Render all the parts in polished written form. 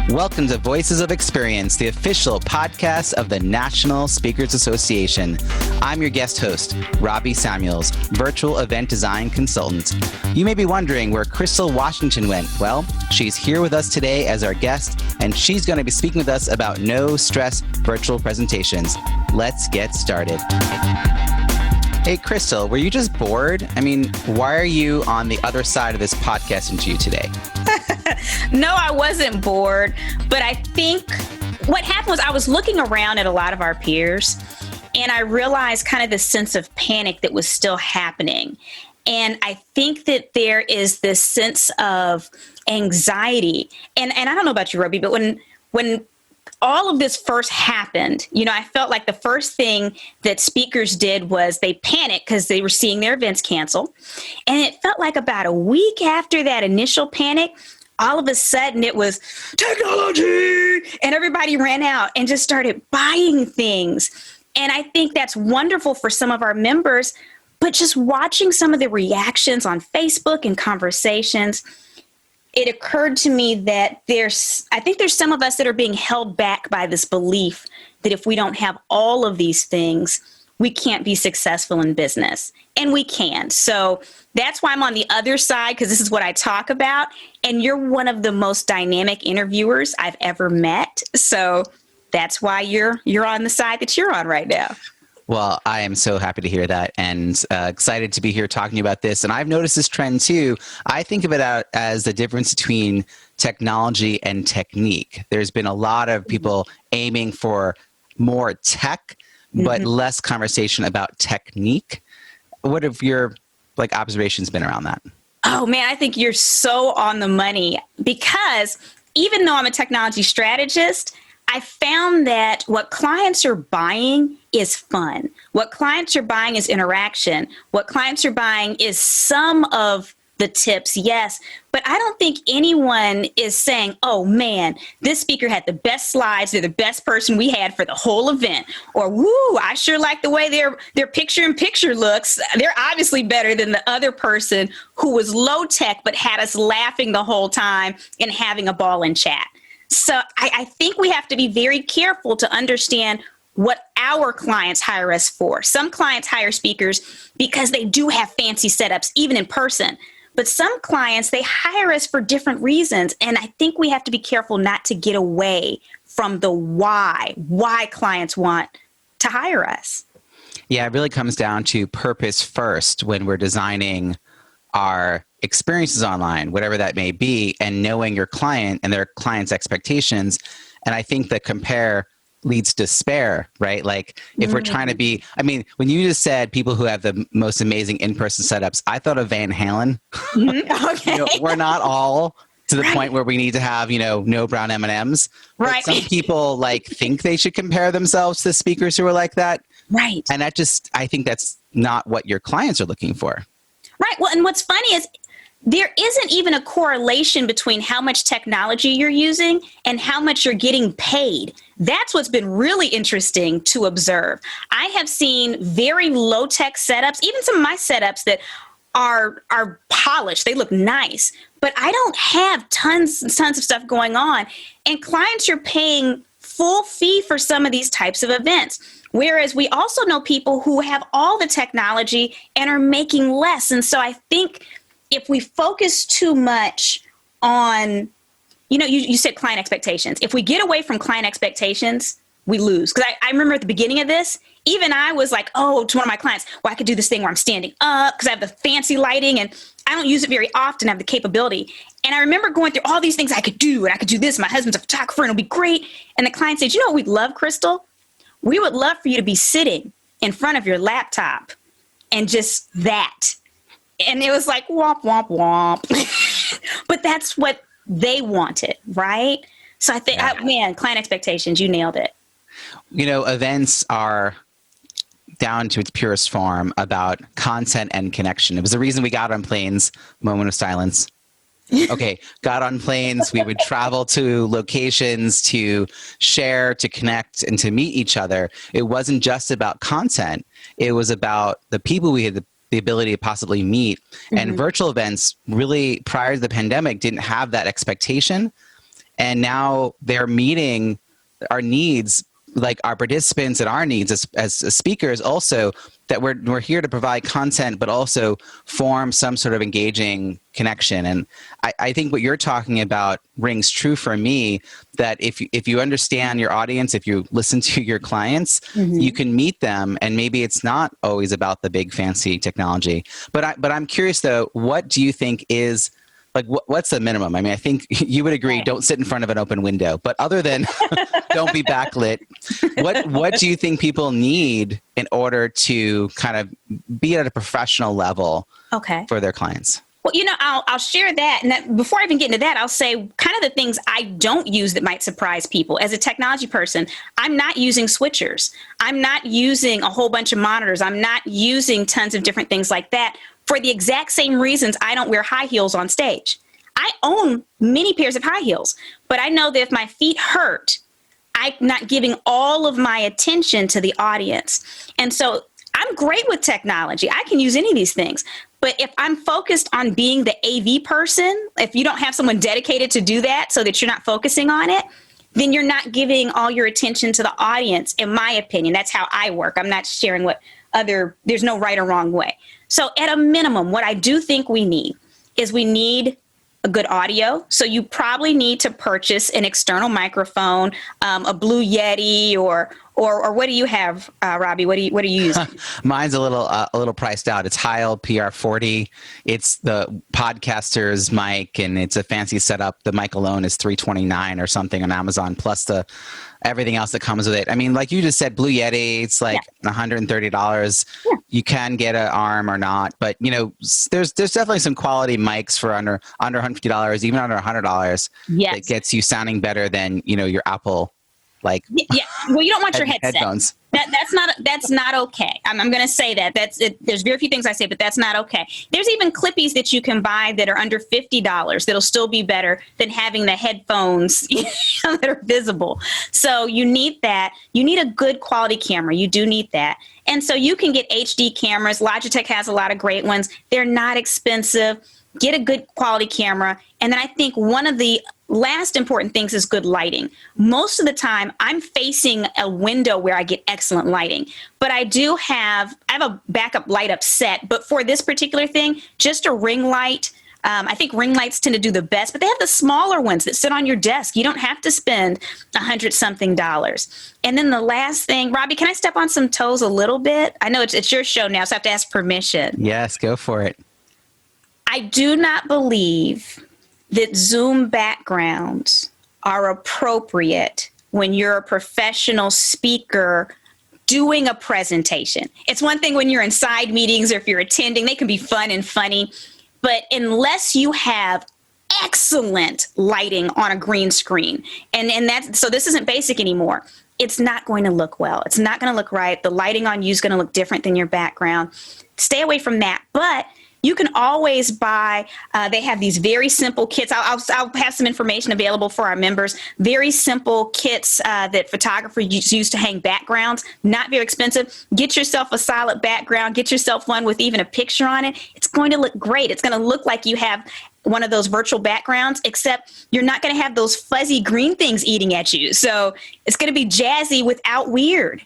Welcome to Voices of Experience, the official podcast of the National Speakers Association. I'm your guest host, Robbie Samuels, virtual event design consultant. You may be wondering where Crystal Washington went. Well, she's here with us today as our guest, and she's going to be speaking with us about no-stress virtual presentations. Let's get started. Hey, Crystal, were you just bored? I mean, why are you on the other side of this podcast interview today? No, I wasn't bored, but I think what happened was I was looking around at a lot of our peers, and I realized kind of the sense of panic that was still happening. And I think that there is this sense of anxiety. And I don't know about you, Robbie, but when all of this first happened, I felt like the first thing that speakers did was they panicked because they were seeing their events canceled. And it felt like about a week after that initial panic, all of a sudden it was technology, and everybody ran out and just started buying things. And I think that's wonderful for some of our members, but just watching some of the reactions on Facebook and conversations, it occurred to me that I think there's some of us that are being held back by this belief that if we don't have all of these things, we can't be successful in business. And we can. So that's why I'm on the other side, because this is what I talk about. And you're one of the most dynamic interviewers I've ever met. So that's why you're on the side that you're on right now. Well, I am so happy to hear that, and excited to be here talking to you about this. And I've noticed this trend too. I think of it as the difference between technology and technique. There's been a lot of people aiming for more tech, but less conversation about technique. What have your observations been around that? Oh man, I think you're so on the money, because even though I'm a technology strategist, I found that what clients are buying is fun. What clients are buying is interaction. What clients are buying is some of the tips, yes, but I don't think anyone is saying, oh man, this speaker had the best slides, they're the best person we had for the whole event. Or, woo, I sure like the way their picture-in-picture looks. They're obviously better than the other person who was low tech but had us laughing the whole time and having a ball in chat. So I think we have to be very careful to understand what our clients hire us for. Some clients hire speakers because they do have fancy setups, even in person. But some clients, they hire us for different reasons. And I think we have to be careful not to get away from the why clients want to hire us. Yeah, it really comes down to purpose first when we're designing our experiences online, whatever that may be, and knowing your client and their client's expectations. And I think that compare leads to spare, right? Like if we're trying to be, when you just said people who have the most amazing in-person setups, I thought of Van Halen. Okay. We're not all to the point where we need to have, no brown M&Ms. Right. But some people think they should compare themselves to speakers who are like that. Right. And I think that's not what your clients are looking for. Right. Well, and what's funny is there isn't even a correlation between how much technology you're using and how much you're getting paid. That's what's been really interesting to observe. I have seen very low-tech setups, even some of my setups that are polished. They look nice, but I don't have tons and tons of stuff going on. And clients are paying full fee for some of these types of events. Whereas we also know people who have all the technology and are making less. And so I think if we focus too much on, you said client expectations. If we get away from client expectations, we lose. Because I remember at the beginning of this, even I was like, to one of my clients, well, I could do this thing where I'm standing up because I have the fancy lighting and I don't use it very often. I have the capability. And I remember going through all these things I could do, and I could do this. My husband's a photographer and it'll be great. And the client said, what we'd love, Crystal? We would love for you to be sitting in front of your laptop and just that. And it was like, womp, womp, womp. But that's what they wanted, right? So I think, client expectations, you nailed it. Events are down to its purest form about content and connection. It was the reason we got on planes. Moment of silence. Okay, got on planes. We would travel to locations to share, to connect, and to meet each other. It wasn't just about content. It was about the people we had the ability to possibly meet. And virtual events really, prior to the pandemic, didn't have that expectation. And now they're meeting our needs, like our participants and our needs as speakers also, that we're here to provide content, but also form some sort of engaging connection. And I think what you're talking about rings true for me, that if you understand your audience, if you listen to your clients, you can meet them, and maybe it's not always about the big fancy technology. But I'm curious though, what do you think is, like, what's the minimum? I mean, I think you would agree, don't sit in front of an open window. But other than don't be backlit, what do you think people need in order to kind of be at a professional level for their clients? Well, I'll share that. And before I even get into that, I'll say kind of the things I don't use that might surprise people. As a technology person, I'm not using switchers. I'm not using a whole bunch of monitors. I'm not using tons of different things like that, for the exact same reasons I don't wear high heels on stage. I own many pairs of high heels, but I know that if my feet hurt, I'm not giving all of my attention to the audience. And so I'm great with technology. I can use any of these things. But if I'm focused on being the AV person, if you don't have someone dedicated to do that so that you're not focusing on it, then you're not giving all your attention to the audience, in my opinion. That's how I work. I'm not sharing there's no right or wrong way. So at a minimum, what I do think we need is a good audio. So you probably need to purchase an external microphone, a Blue Yeti, or what do you have, Robbie? What are you using? Mine's a little priced out. It's Heil PR40. It's the podcaster's mic, and it's a fancy setup. The mic alone is $329 or something on Amazon, plus everything else that comes with it. I mean, like you just said, Blue Yeti, it's like $130. Yeah. You can get an arm or not, but there's definitely some quality mics for under $150, even under $100. Yes. That gets you sounding better than, your Apple. Yeah. Well, you don't want your headset. Headphones. That's not okay. I'm going to say that. That's it. There's very few things I say, but that's not okay. There's even clippies that you can buy that are under $50 that'll still be better than having the headphones that are visible. So you need that. You need a good quality camera. You do need that. And so you can get HD cameras. Logitech has a lot of great ones. They're not expensive. Get a good quality camera. And then I think one of the last important things is good lighting. Most of the time, I'm facing a window where I get excellent lighting. But I have a backup light up set. But for this particular thing, just a ring light. I think ring lights tend to do the best, but they have the smaller ones that sit on your desk. You don't have to spend $100-something. And then the last thing, Robbie, can I step on some toes a little bit? I know it's your show now, so I have to ask permission. Yes, go for it. I do not believe that Zoom backgrounds are appropriate when you're a professional speaker doing a presentation. It's one thing when you're in side meetings or if you're attending, they can be fun and funny. But unless you have excellent lighting on a green screen, and so this isn't basic anymore, it's not going to look well. It's not going to look right. The lighting on you is going to look different than your background. Stay away from that. But you can always buy, they have these very simple kits. I'll have some information available for our members. Very simple kits that photographers use to hang backgrounds. Not very expensive. Get yourself a solid background. Get yourself one with even a picture on it. It's going to look great. It's going to look like you have one of those virtual backgrounds, except you're not going to have those fuzzy green things eating at you. So it's going to be jazzy without weird.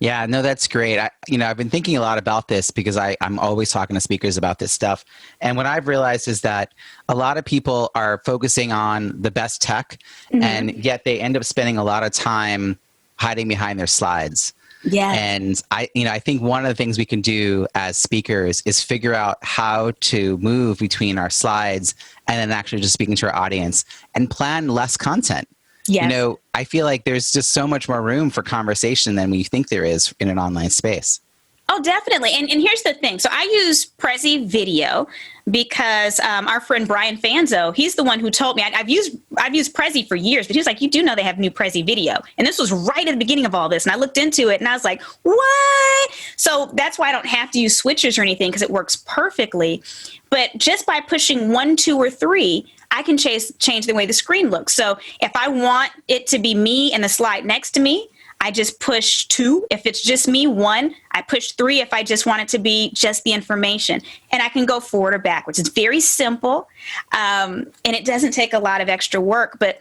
Yeah, no, that's great. I've been thinking a lot about this because I'm always talking to speakers about this stuff. And what I've realized is that a lot of people are focusing on the best tech, and yet they end up spending a lot of time hiding behind their slides. Yeah. And I think one of the things we can do as speakers is figure out how to move between our slides and then actually just speaking to our audience and plan less content. Yes. I feel like there's just so much more room for conversation than we think there is in an online space. Oh, definitely. And here's the thing. So I use Prezi Video because our friend Brian Fanzo, he's the one who told me, I've used Prezi for years, but he was like, you do know they have new Prezi Video. And this was right at the beginning of all this. And I looked into it and I was like, what? So that's why I don't have to use switchers or anything, because it works perfectly. But just by pushing 1, 2, or 3, I can change the way the screen looks. So if I want it to be me and the slide next to me, I just push 2. If it's just me, 1. I push 3 if I just want it to be just the information. And I can go forward or backwards. It's very simple, and it doesn't take a lot of extra work. But,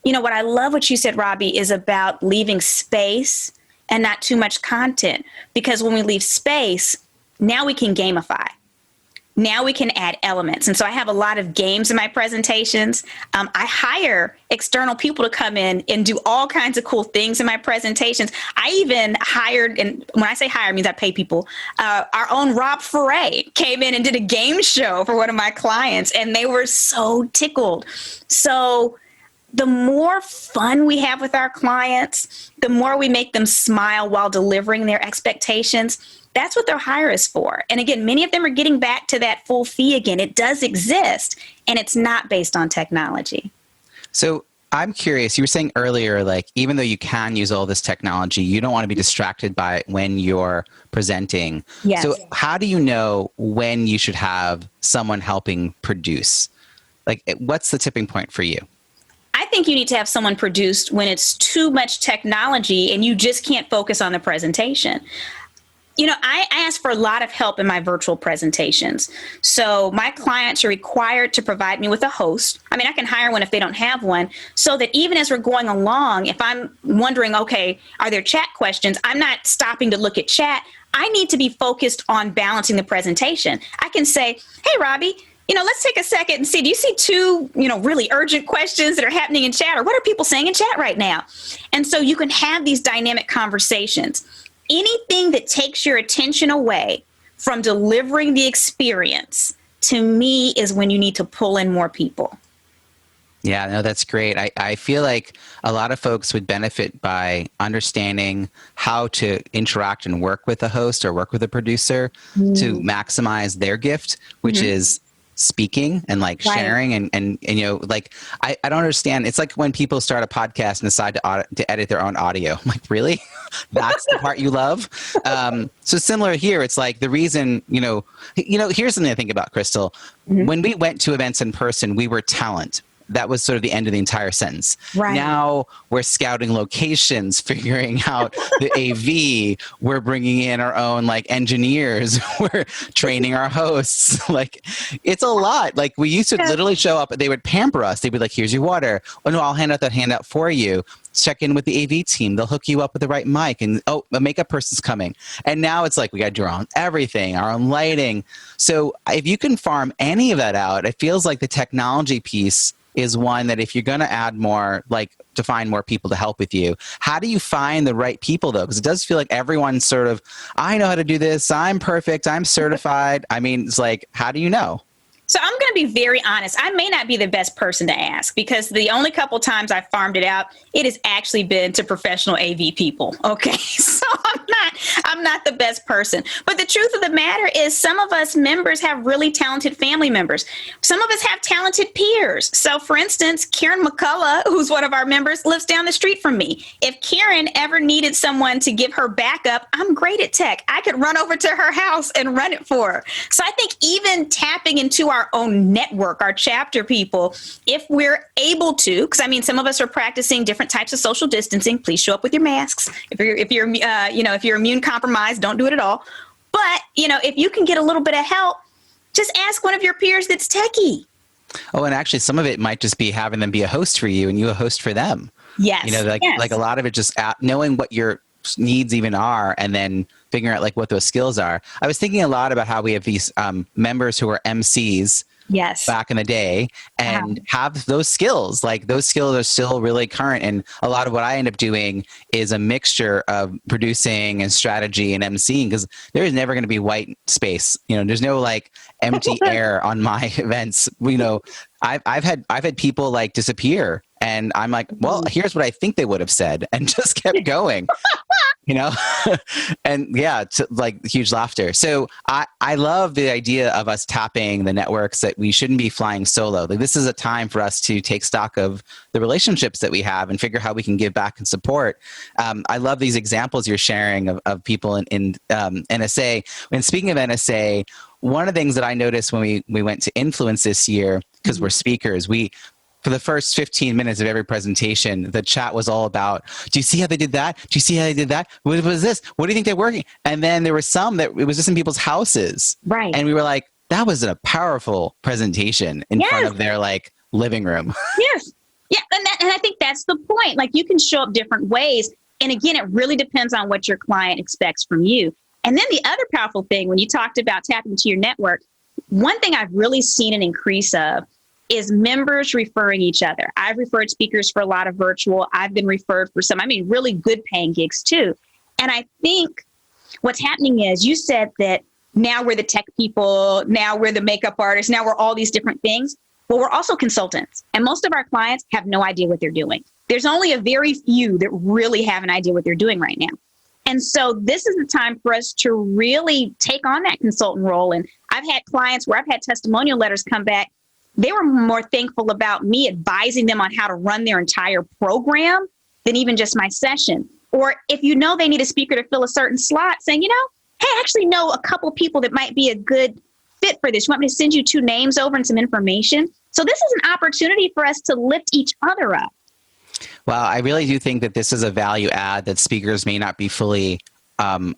what I love what you said, Robbie, is about leaving space and not too much content. Because when we leave space, now we can gamify. Now we can add elements. And so I have a lot of games in my presentations. I hire external people to come in and do all kinds of cool things in my presentations. I even hired, and when I say hire, it means I pay people, our own Rob Ferret came in and did a game show for one of my clients, and they were so tickled. So the more fun we have with our clients, the more we make them smile while delivering their expectations. That's what their hire is for. And again, many of them are getting back to that full fee again. It does exist, and it's not based on technology. So I'm curious, you were saying earlier, like, even though you can use all this technology, you don't want to be distracted by it when you're presenting. Yes. So how do you know when you should have someone helping produce? Like, what's the tipping point for you? I think you need to have someone produce when it's too much technology and you just can't focus on the presentation. I ask for a lot of help in my virtual presentations. So my clients are required to provide me with a host. I mean, I can hire one if they don't have one, so that even as we're going along, if I'm wondering, okay, are there chat questions? I'm not stopping to look at chat. I need to be focused on balancing the presentation. I can say, hey, Robbie, let's take a second and see, do you see 2, really urgent questions that are happening in chat? Or what are people saying in chat right now? And so you can have these dynamic conversations. Anything that takes your attention away from delivering the experience, to me, is when you need to pull in more people. Yeah, no, that's great. I feel like a lot of folks would benefit by understanding how to interact and work with a host or work with a producer to maximize their gift, which is speaking and sharing and I don't understand. It's like when people start a podcast and decide to edit their own audio. I'm like, really? That's the part you love? So similar here, it's like the reason, here's something I think about, Crystal. When we went to events in person, we were talent. That was sort of the end of the entire sentence. Right. Now we're scouting locations, figuring out the AV. We're bringing in our own engineers. We're training our hosts. It's a lot. We used to literally show up. They would pamper us. They'd be like, here's your water. Oh no, I'll hand out that handout for you. Check in with the AV team. They'll hook you up with the right mic. And a makeup person's coming. And now it's we got to do our own everything, our own lighting. So if you can farm any of that out, it feels like the technology piece is one that if you're going to add more, to find more people to help with you, how do you find the right people though? Because it does feel like everyone's sort of, I know how to do this. I'm perfect. I'm certified. I mean, it's how do you know? So I'm going to be very honest. I may not be the best person to ask, because the only couple times I farmed it out, it has actually been to professional AV people. Okay. So I'm not the best person, but the truth of the matter is some of us members have really talented family members. Some of us have talented peers. So for instance, Karen McCullough, who's one of our members, lives down the street from me. If Karen ever needed someone to give her backup, I'm great at tech. I could run over to her house and run it for her. So I think even tapping into our own network, our chapter people, if we're able to, because some of us are practicing different types of social distancing. Please show up with your masks. If you're immune compromised, don't do it at all. But if you can get a little bit of help, just ask one of your peers that's techie. Oh, and actually, some of it might just be having them be a host for you and you a host for them. Yes. Like a lot of it just knowing what your needs even are, and then figuring out what those skills are. I was thinking a lot about how we have these members who are MCs back in the day and have those skills. Those skills are still really current. And a lot of what I end up doing is a mixture of producing and strategy and MCing, because there is never going to be white space. There's no empty air on my events. I've had people disappear, and I'm like, well, here's what I think they would have said, and just kept going. And yeah, huge laughter. So I love the idea of us tapping the networks, that we shouldn't be flying solo. This is a time for us to take stock of the relationships that we have and figure how we can give back and support. I love these examples you're sharing of people in NSA. When speaking of NSA, one of the things that I noticed when we went to Influence this year, because we're speakers, for the first 15 minutes of every presentation, the chat was all about, do you see how they did that? Do you see how they did that? What was this? What do you think they're working? And then there were some that it was just in people's houses. Right. And we were like, that was a powerful presentation in front of their like living room. Yes. Yeah. And I think that's the point. Like you can show up different ways. And again, it really depends on what your client expects from you. And then the other powerful thing, when you talked about tapping into your network, one thing I've really seen an increase of is members referring each other. I've referred speakers for a lot of virtual. I've been referred for some, really good paying gigs too. And I think what's happening is you said that now we're the tech people, now we're the makeup artists, now we're all these different things. Well, we're also consultants. And most of our clients have no idea what they're doing. There's only a very few that really have an idea what they're doing right now. And so this is the time for us to really take on that consultant role. And I've had clients where I've had testimonial letters come back. They were more thankful about me advising them on how to run their entire program than even just my session. Or if you know they need a speaker to fill a certain slot, saying, hey, I actually know a couple people that might be a good fit for this. You want me to send you 2 names over and some information? So this is an opportunity for us to lift each other up. Well, I really do think that this is a value add that speakers may not be fully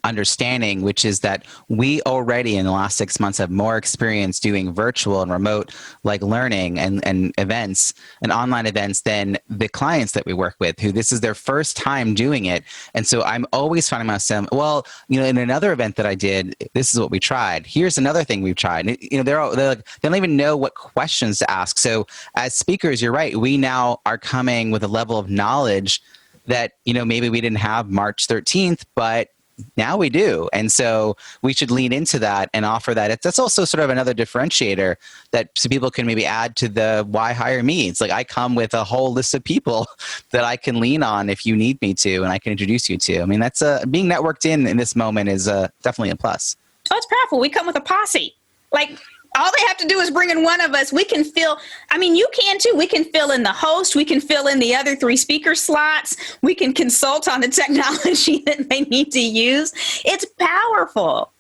understanding, which is that we already in the last 6 months have more experience doing virtual and remote like learning and events and online events than the clients that we work with, who this is their first time doing it. And so I'm always finding myself, well, in another event that I did, this is what we tried. Here's another thing we've tried. They're like, they don't even know what questions to ask. So as speakers, you're right. We now are coming with a level of knowledge that, maybe we didn't have March 13th, but now we do. And so we should lean into that and offer that. That's also sort of another differentiator that some people can maybe add to the why hire me. It's like I come with a whole list of people that I can lean on if you need me to, and I can introduce you to. That's being networked in this moment is definitely a plus. Oh, it's powerful. We come with a posse. Like all they have to do is bring in one of us. We can fill, you can too. We can fill in the host. We can fill in the other 3 speaker slots. We can consult on the technology that they need to use. It's powerful.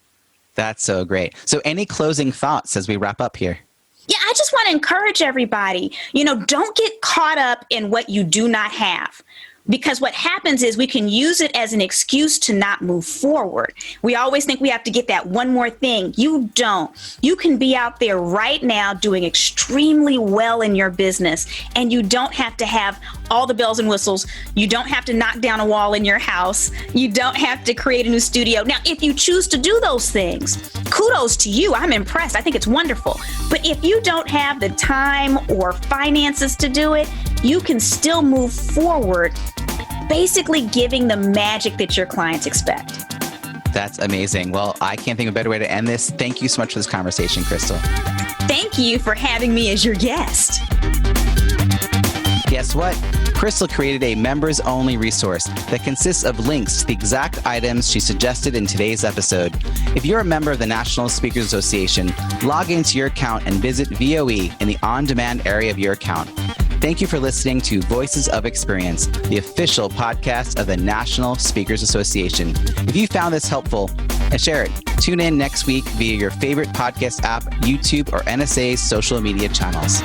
That's so great. So any closing thoughts as we wrap up here? Yeah, I just want to encourage everybody, don't get caught up in what you do not have. Because what happens is we can use it as an excuse to not move forward. We always think we have to get that one more thing. You don't. You can be out there right now doing extremely well in your business, and you don't have to have all the bells and whistles. You don't have to knock down a wall in your house. You don't have to create a new studio. Now, if you choose to do those things, kudos to you. I'm impressed. I think it's wonderful. But if you don't have the time or finances to do it, you can still move forward, basically giving the magic that your clients expect. That's amazing. Well, I can't think of a better way to end this. Thank you so much for this conversation, Crystal. Thank you for having me as your guest. Guess what? Crystal created a members-only resource that consists of links to the exact items she suggested in today's episode. If you're a member of the National Speakers Association, log into your account and visit VOE in the on-demand area of your account. Thank you for listening to Voices of Experience, the official podcast of the National Speakers Association. If you found this helpful, share it. Tune in next week via your favorite podcast app, YouTube, or NSA's social media channels.